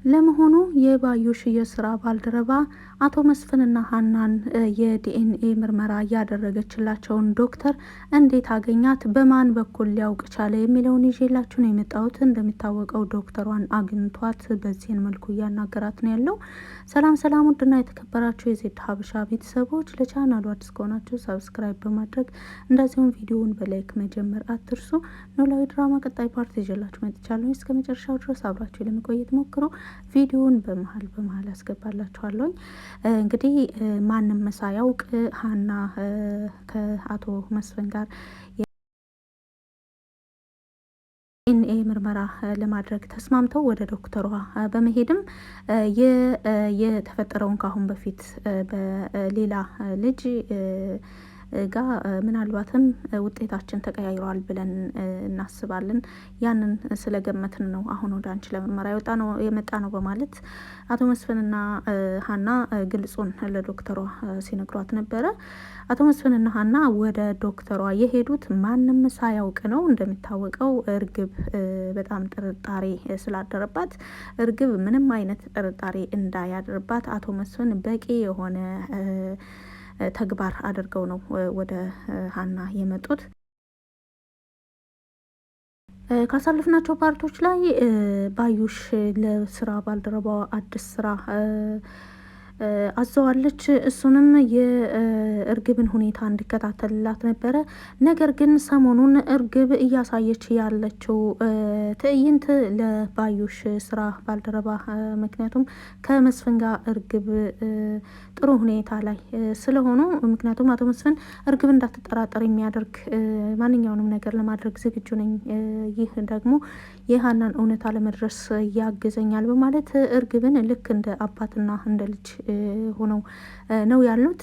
ለመሆኑ የባዩሽ የስራ ባልደረባ አቶ መስፍንና ሀናን የዲኤንኤ ምርመራ እያደረገችላቸውን ዶክተር እንዴት አገኛት? በማን በኩል ሊያውቅ ቻለ? የሚለውን ይዤላችሁ ነው የመጣሁት። እንደሚታወቀው ዶክተሯን አግኝቷት በዚህን መልኩ እያናገራት ነው ያለው። ሰላም ሰላም! ውድና የተከበራችሁ የዜድ ሀበሻ ቤተሰቦች ለቻናሉ አዲስ ከሆናችሁ ሰብስክራይብ በማድረግ እንደዚሁም ቪዲዮውን በላይክ መጀመር አትርሱ። ኖላዊ ድራማ ቀጣይ ፓርት ይዤላችሁ መጥቻለሁ። እስከ መጨረሻው ድረስ አብራችሁ ለመቆየት ሞክሩ። ቪዲዮውን በመሀል አስገባላችኋለሁ። እንግዲህ ማንም ሳያውቅ ሀና ከአቶ መስፍን ጋር ዲኤንኤ ምርመራ ለማድረግ ተስማምተው ወደ ዶክተሯ በመሄድም የተፈጠረውን ካሁን በፊት በሌላ ልጅ ጋ ምናልባትም ውጤታችን ተቀያይሯል ብለን እናስባለን። ያንን ስለገመትን ነው አሁን ወደ አንቺ ለምርመራ የመጣ ነው በማለት አቶ መስፍንና ሀና ግልጹን ለዶክተሯ ሲነግሯት ነበረ። አቶ መስፍንና ሀና ወደ ዶክተሯ የሄዱት ማንም ሳያውቅ ነው። እንደሚታወቀው እርግብ በጣም ጥርጣሬ ስላደረባት እርግብ ምንም አይነት ጥርጣሬ እንዳያደርባት አቶ መስፍን በቂ የሆነ ተግባር አድርገው ነው ወደ ሀና የመጡት። ካሳለፍናቸው ፓርቶች ላይ ባዩሽ ለስራ ባልደረባዋ አዲስ ስራ አዘዋለች። እሱንም የእርግብን ሁኔታ እንዲከታተልላት ነበረ። ነገር ግን ሰሞኑን እርግብ እያሳየች ያለችው ትዕይንት ለባዩሽ ስራ ባልደረባ ምክንያቱም ከመስፍን ጋር እርግብ ጥሩ ሁኔታ ላይ ስለሆኑ ምክንያቱም አቶ መስፍን እርግብ እንዳትጠራጠር የሚያደርግ ማንኛውንም ነገር ለማድረግ ዝግጁ ነኝ፣ ይህ ደግሞ የሀናን እውነታ ለመድረስ ያግዘኛል በማለት እርግብን ልክ እንደ አባትና እንደ ልጅ ሆነው ነው ያሉት።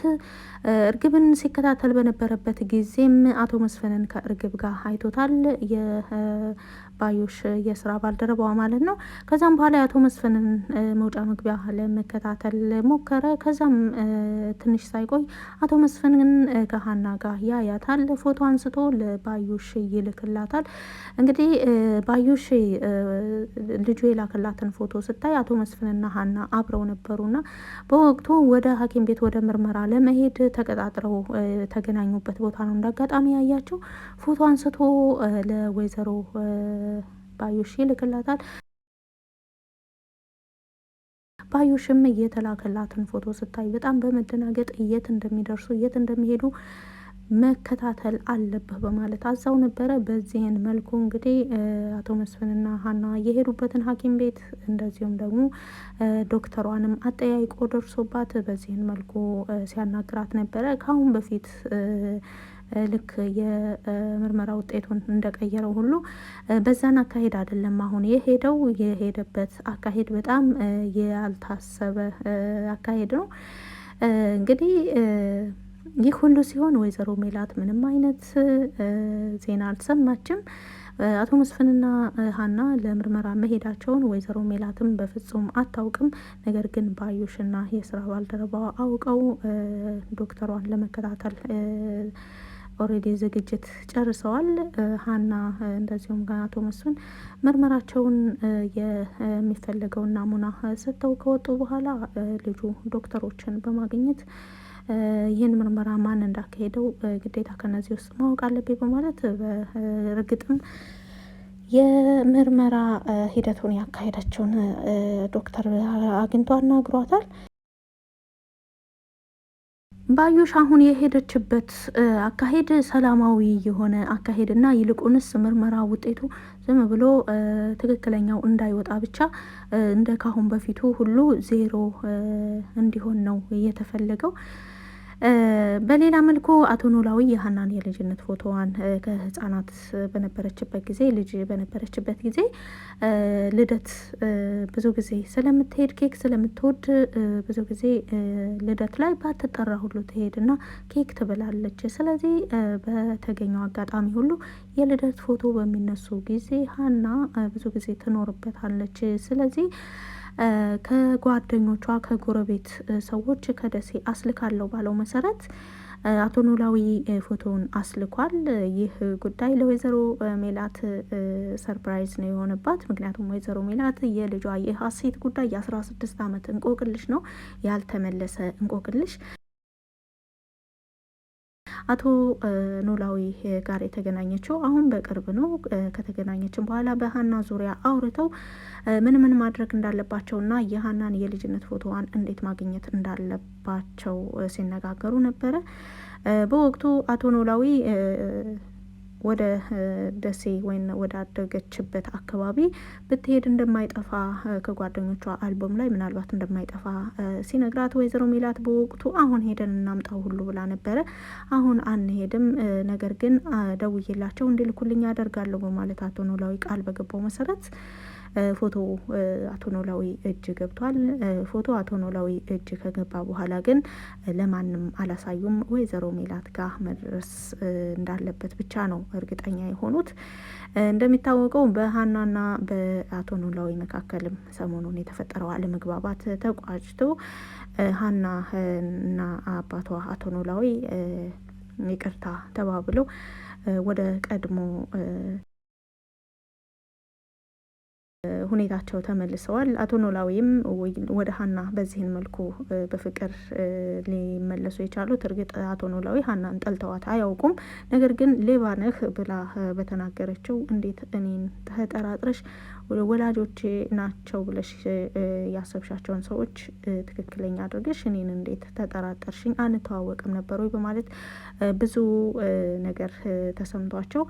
እርግብን ሲከታተል በነበረበት ጊዜም አቶ መስፍንን ከእርግብ ጋር አይቶታል፣ የባዩሽ የስራ ባልደረባዋ ማለት ነው። ከዛም በኋላ የአቶ መስፍንን መውጫ መግቢያ ለመከታተል ሞከረ። ከዛም ትንሽ ሳይቆይ አቶ መስፍንን ከሀና ጋር ያያታል። ፎቶ አንስቶ ለባዩሽ ይልክላታል። እንግዲህ ባዩሽ ልጁ የላክላትን ፎቶ ስታይ አቶ መስፍንና ሀና አብረው ነበሩና በወቅቱ ወደ ሐኪም ቤት ወደ ምርመራ ለመሄድ ተቀጣጥረው ተገናኙበት ቦታ ነው እንዳጋጣሚ ያያቸው። ፎቶ አንስቶ ለወይዘሮ ባዩሽ ይልክላታል። ባዩሽም የተላከላትን ፎቶ ስታይ በጣም በመደናገጥ የት እንደሚደርሱ የት እንደሚሄዱ መከታተል አለብህ በማለት አዛው ነበረ። በዚህን መልኩ እንግዲህ አቶ መስፍንና ሀና የሄዱበትን ሐኪም ቤት እንደዚሁም ደግሞ ዶክተሯንም አጠያይቆ ደርሶባት በዚህን መልኩ ሲያናግራት ነበረ። ከአሁን በፊት ልክ የምርመራ ውጤቱን እንደቀየረው ሁሉ በዛን አካሄድ አይደለም አሁን የሄደበት አካሄድ በጣም ያልታሰበ አካሄድ ነው። እንግዲህ ይህ ሁሉ ሲሆን ወይዘሮ ሜላት ምንም አይነት ዜና አልሰማችም። አቶ መስፍንና ሀና ለምርመራ መሄዳቸውን ወይዘሮ ሜላትም በፍጹም አታውቅም። ነገር ግን ባዩሽና የስራ ባልደረባዋ አውቀው ዶክተሯን ለመከታተል ኦልሬዲ ዝግጅት ጨርሰዋል። ሀና እንደዚሁም ጋር አቶ መስፍን ምርመራቸውን የሚፈለገውን ናሙና ሰጥተው ከወጡ በኋላ ልጁ ዶክተሮችን በማግኘት ይህን ምርመራ ማን እንዳካሄደው ግዴታ ከነዚህ ውስጥ ማወቅ አለብኝ በማለት በእርግጥም የምርመራ ሂደቱን ያካሄዳቸውን ዶክተር አግኝቶ አናግሯታል። ባዩሽ አሁን የሄደችበት አካሄድ ሰላማዊ የሆነ አካሄድ እና ይልቁንስ ምርመራ ውጤቱ ዝም ብሎ ትክክለኛው እንዳይወጣ ብቻ እንደ ካሁን በፊቱ ሁሉ ዜሮ እንዲሆን ነው የተፈለገው። በሌላ መልኩ አቶ ኖላዊ የሀናን የልጅነት ፎቶዋን ከህጻናት በነበረችበት ጊዜ ልጅ በነበረችበት ጊዜ ልደት ብዙ ጊዜ ስለምትሄድ ኬክ ስለምትወድ ብዙ ጊዜ ልደት ላይ ባትጠራ ሁሉ ትሄድና ኬክ ትበላለች። ስለዚህ በተገኘው አጋጣሚ ሁሉ የልደት ፎቶ በሚነሱ ጊዜ ሀና ብዙ ጊዜ ትኖርበታለች። ስለዚህ ከጓደኞቿ ከጎረቤት ሰዎች ከደሴ አስልካለሁ ባለው መሰረት አቶ ኖላዊ ፎቶውን አስልኳል። ይህ ጉዳይ ለወይዘሮ ሜላት ሰርፕራይዝ ነው የሆነባት። ምክንያቱም ወይዘሮ ሜላት የልጇ የሀሴት ጉዳይ የ16 ዓመት እንቆቅልሽ ነው፣ ያልተመለሰ እንቆቅልሽ። አቶ ኖላዊ ጋር የተገናኘችው አሁን በቅርብ ነው። ከተገናኘችን በኋላ በሀና ዙሪያ አውርተው ምን ማድረግ እንዳለባቸውና የሀናን የልጅነት ፎቶዋን እንዴት ማግኘት እንዳለባቸው ሲነጋገሩ ነበረ። በወቅቱ አቶ ኖላዊ ወደ ደሴ ወይም ወደ አደገችበት አካባቢ ብትሄድ እንደማይጠፋ ከጓደኞቿ አልበም ላይ ምናልባት እንደማይጠፋ ሲነግራት ወይዘሮ ሜላት በወቅቱ አሁን ሄደን እናምጣው ሁሉ ብላ ነበረ። አሁን አንሄድም፣ ነገር ግን ደውዬላቸው እንዲልኩልኝ ያደርጋለሁ በማለት አቶ ኖላዊ ቃል በገባው መሰረት ፎቶ አቶ ኖላዊ እጅ ገብቷል። ፎቶ አቶ ኖላዊ እጅ ከገባ በኋላ ግን ለማንም አላሳዩም። ወይዘሮ ሜላት ጋር መድረስ እንዳለበት ብቻ ነው እርግጠኛ የሆኑት። እንደሚታወቀው በሀናና በአቶ ኖላዊ መካከልም ሰሞኑን የተፈጠረው አለመግባባት ተቋጭቶ ሀና እና አባቷ አቶ ኖላዊ ይቅርታ ተባብለው ወደ ቀድሞ ሁኔታቸው ተመልሰዋል። አቶ ኖላዊም ወደ ሀና በዚህን መልኩ በፍቅር ሊመለሱ የቻሉት እርግጥ አቶ ኖላዊ ሀናን ጠልተዋት አያውቁም። ነገር ግን ሌባ ነህ ብላ በተናገረችው እንዴት እኔን ተጠራጥረሽ ወላጆቼ ናቸው ብለሽ ያሰብሻቸውን ሰዎች ትክክለኛ አድርገሽ እኔን እንዴት ተጠራጠርሽኝ? አንተዋወቅም ነበር ወይ? በማለት ብዙ ነገር ተሰምቷቸው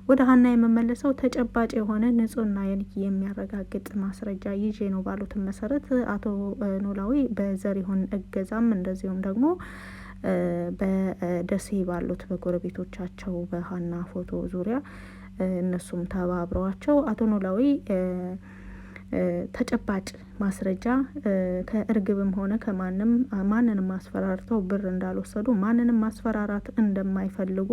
ወደ ሀና የመመለሰው ተጨባጭ የሆነ ንጹህና የሚያረጋግጥ ማስረጃ ይዤ ነው ባሉትን መሰረት አቶ ኖላዊ በዘሪሁን እገዛም እንደዚሁም ደግሞ በደሴ ባሉት በጎረቤቶቻቸው በሀና ፎቶ ዙሪያ እነሱም ተባብረዋቸው አቶ ኖላዊ ተጨባጭ ማስረጃ ከእርግብም ሆነ ማንንም ማስፈራርተው ብር እንዳልወሰዱ ማንንም ማስፈራራት እንደማይፈልጉ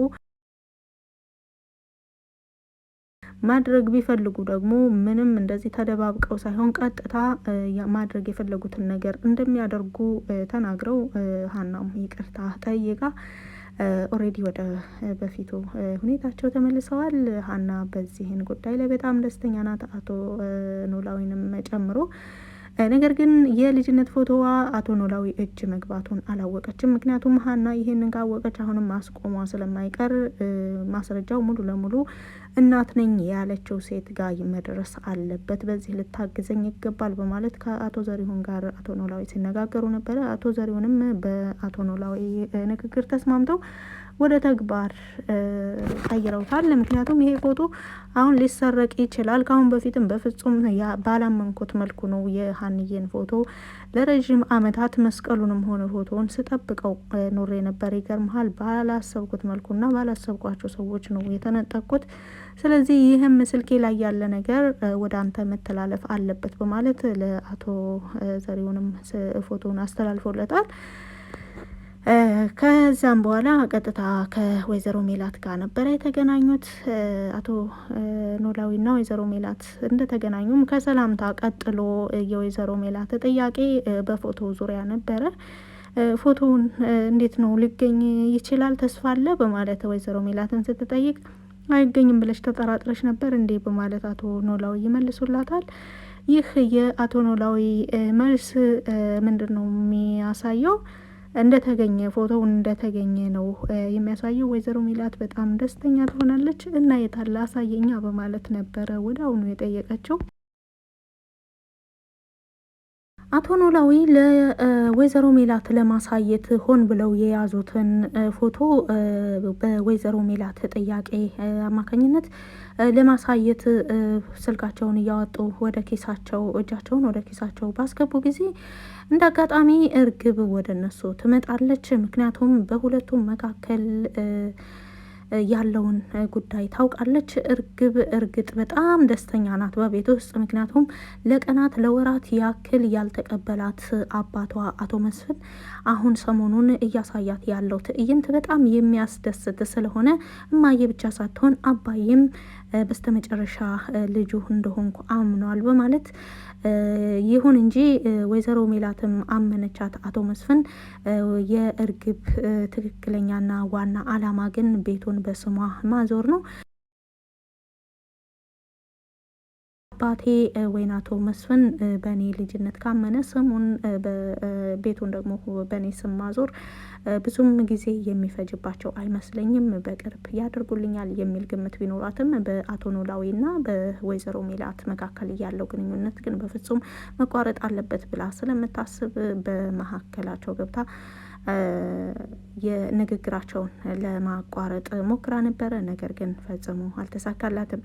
ማድረግ ቢፈልጉ ደግሞ ምንም እንደዚህ ተደባብቀው ሳይሆን ቀጥታ ማድረግ የፈለጉትን ነገር እንደሚያደርጉ ተናግረው ሀናም ይቅርታ ጠይቃ ኦሬዲ ወደ በፊቱ ሁኔታቸው ተመልሰዋል። ሀና በዚህን ጉዳይ ላይ በጣም ደስተኛ ናት፣ አቶ ኖላዊንም ጨምሮ። ነገር ግን የልጅነት ፎቶዋ አቶ ኖላዊ እጅ መግባቱን አላወቀችም። ምክንያቱም ሀና ይሄንን ካወቀች አሁንም ማስቆሟ ስለማይቀር ማስረጃው ሙሉ ለሙሉ እናት ነኝ ያለችው ሴት ጋር መድረስ አለበት፣ በዚህ ልታግዘኝ ይገባል በማለት ከአቶ ዘሪሁን ጋር አቶ ኖላዊ ሲነጋገሩ ነበረ። አቶ ዘሪሁንም በአቶ ኖላዊ ንግግር ተስማምተው ወደ ተግባር ቀይረውታል። ምክንያቱም ይሄ ፎቶ አሁን ሊሰረቅ ይችላል። ካሁን በፊትም በፍጹም ባላመንኩት መልኩ ነው የሀንዬን ፎቶ ለረዥም አመታት መስቀሉንም ሆነ ፎቶውን ስጠብቀው ኖሬ ነበር። ይገርምሃል፣ ባላሰብኩት መልኩና ባላሰብኳቸው ሰዎች ነው የተነጠቅኩት። ስለዚህ ይህም ስልኬ ላይ ያለ ነገር ወደ አንተ መተላለፍ አለበት በማለት ለአቶ ዘሪሁንም ፎቶውን አስተላልፎለታል። ከዛም በኋላ ቀጥታ ከወይዘሮ ሜላት ጋር ነበረ የተገናኙት። አቶ ኖላዊና ወይዘሮ ሜላት እንደተገናኙም ከሰላምታ ቀጥሎ የወይዘሮ ሜላት ጥያቄ በፎቶ ዙሪያ ነበረ። ፎቶውን እንዴት ነው ሊገኝ ይችላል ተስፋ አለ በማለት ወይዘሮ ሜላትን ስትጠይቅ አይገኝም ብለሽ ተጠራጥረሽ ነበር እንዴ በማለት አቶ ኖላዊ ይመልሱላታል። ይህ የአቶ ኖላዊ መልስ ምንድን ነው የሚያሳየው? እንደተገኘ ፎቶው እንደተገኘ ነው የሚያሳየው። ወይዘሮ ሜላት በጣም ደስተኛ ትሆናለች እና የታለ አሳየኛ በማለት ነበረ ወደ አሁኑ የጠየቀችው። አቶ ኖላዊ ለወይዘሮ ሜላት ለማሳየት ሆን ብለው የያዙትን ፎቶ በወይዘሮ ሜላት ጥያቄ አማካኝነት ለማሳየት ስልካቸውን እያወጡ ወደ ኪሳቸው እጃቸውን ወደ ኪሳቸው ባስገቡ ጊዜ እንደ አጋጣሚ እርግብ ወደ እነሱ ትመጣለች። ምክንያቱም በሁለቱም መካከል ያለውን ጉዳይ ታውቃለች። እርግጥ በጣም ደስተኛ ናት በቤት ውስጥ። ምክንያቱም ለቀናት ለወራት ያክል ያልተቀበላት አባቷ አቶ መስፍን አሁን ሰሞኑን እያሳያት ያለው ትዕይንት በጣም የሚያስደስት ስለሆነ እማዬ ብቻ ሳትሆን አባዬም በስተመጨረሻ ልጁ እንደሆንኩ አምኗል በማለት ይሁን እንጂ ወይዘሮ ሜላትም አመነቻት አቶ መስፍን። የእርግብ ትክክለኛና ዋና አላማ ግን ቤቱን በስሟ ማዞር ነው። አባቴ ወይን አቶ መስፍን በእኔ ልጅነት ካመነ ስሙን ቤቱን ደግሞ በእኔ ስም ማዞር ብዙም ጊዜ የሚፈጅባቸው አይመስለኝም፣ በቅርብ ያደርጉልኛል የሚል ግምት ቢኖራትም በአቶ ኖላዊና በወይዘሮ ሜላት መካከል ያለው ግንኙነት ግን በፍጹም መቋረጥ አለበት ብላ ስለምታስብ በመካከላቸው ገብታ የንግግራቸውን ለማቋረጥ ሞክራ ነበረ። ነገር ግን ፈጽሞ አልተሳካላትም።